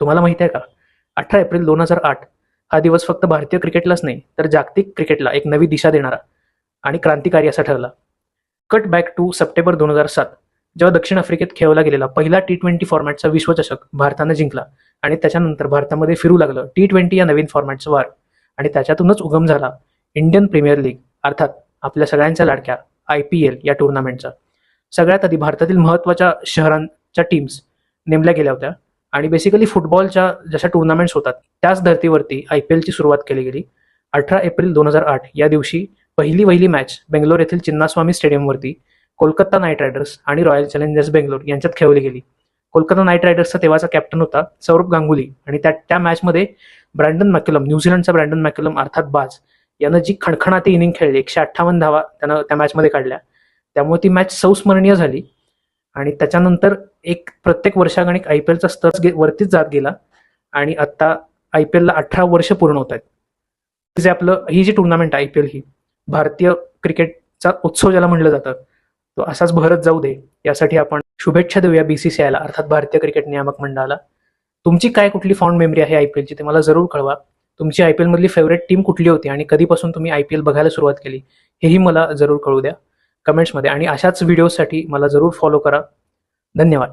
तुम्हाला माहिती आहे का, 18 एप्रिल 2008 हा दिवस फक्त भारतीय क्रिकेटलाच नाही तर जागतिक क्रिकेटला एक नवी दिशा देणारा आणि क्रांतिकारी असा ठरला. कट बॅक टू सप्टेंबर 2007, जेव्हा दक्षिण आफ्रिकेत खेळवला गेलेला पहिला T20 फॉर्मॅटचा विश्वचषक भारतानं जिंकला आणि त्याच्यानंतर भारतामध्ये फिरू लागलं T20 या नवीन फॉर्मॅटचं वार आणि त्याच्यातूनच उगम झाला इंडियन प्रीमियर लीग, अर्थात आपल्या सगळ्यांच्या लाडक्या IPL या टुर्नामेंटचा. सगळ्यात आधी भारतातील महत्त्वाच्या शहरांच्या टीम्स नेमल्या गेल्या होत्या आणि बेसिकली फुटबॉलच्या जशा टुर्नामेंट्स होतात त्याच धर्तीवरती IPLची सुरुवात केली गेली. 18 एप्रिल 2008 या दिवशी पहिली मॅच बेंगलोर येथील चिन्नास्वामी स्टेडियमवरती कोलकाता नाईट रायडर्स आणि रॉयल चॅलेंजर्स बेंगलोर यांच्यात खेळवली गेली. कोलकाता नाईट रायडर्सचा तेव्हाचा कॅप्टन होता सौरभ गांगुली आणि त्या मॅचमध्ये ब्रँडन मॅकलम, न्यूझीलंडचा ब्रँडन मॅकलम अर्थात बाज, यानं जी खणखणाती इनिंग खेळली, 158 धावा त्यानं त्या मॅचमध्ये काढल्या. त्यामुळे ती मॅच संस्मरणीय झाली आणि त्याच्यानंतर एक प्रत्येक वर्षागणिक IPLचा स्तर वरतीच जात गेला आणि आता IPLला 18 वर्ष पूर्ण होत आहेत. जे आपलं ही जी टुर्नामेंट आहे IPL, ही भारतीय क्रिकेटचा उत्सव ज्याला म्हणलं जातं, तो असाच भरत जाऊ दे यासाठी आपण शुभेच्छा देऊया BCCIला, अर्थात भारतीय क्रिकेट नियामक मंडळाला. तुमची काय कुठली फॉन्ड मेमरी आहे IPLची ते मला जरूर कळवा. तुमची IPL मधली फेवरेट टीम कुठली होती आणि कधीपासून तुम्ही IPL बघायला सुरुवात केली हेही मला जरूर कळू द्या कमेंट्समध्ये आणि अशाच व्हिडिओसाठी मला जरूर फॉलो करा. धन्यवाद.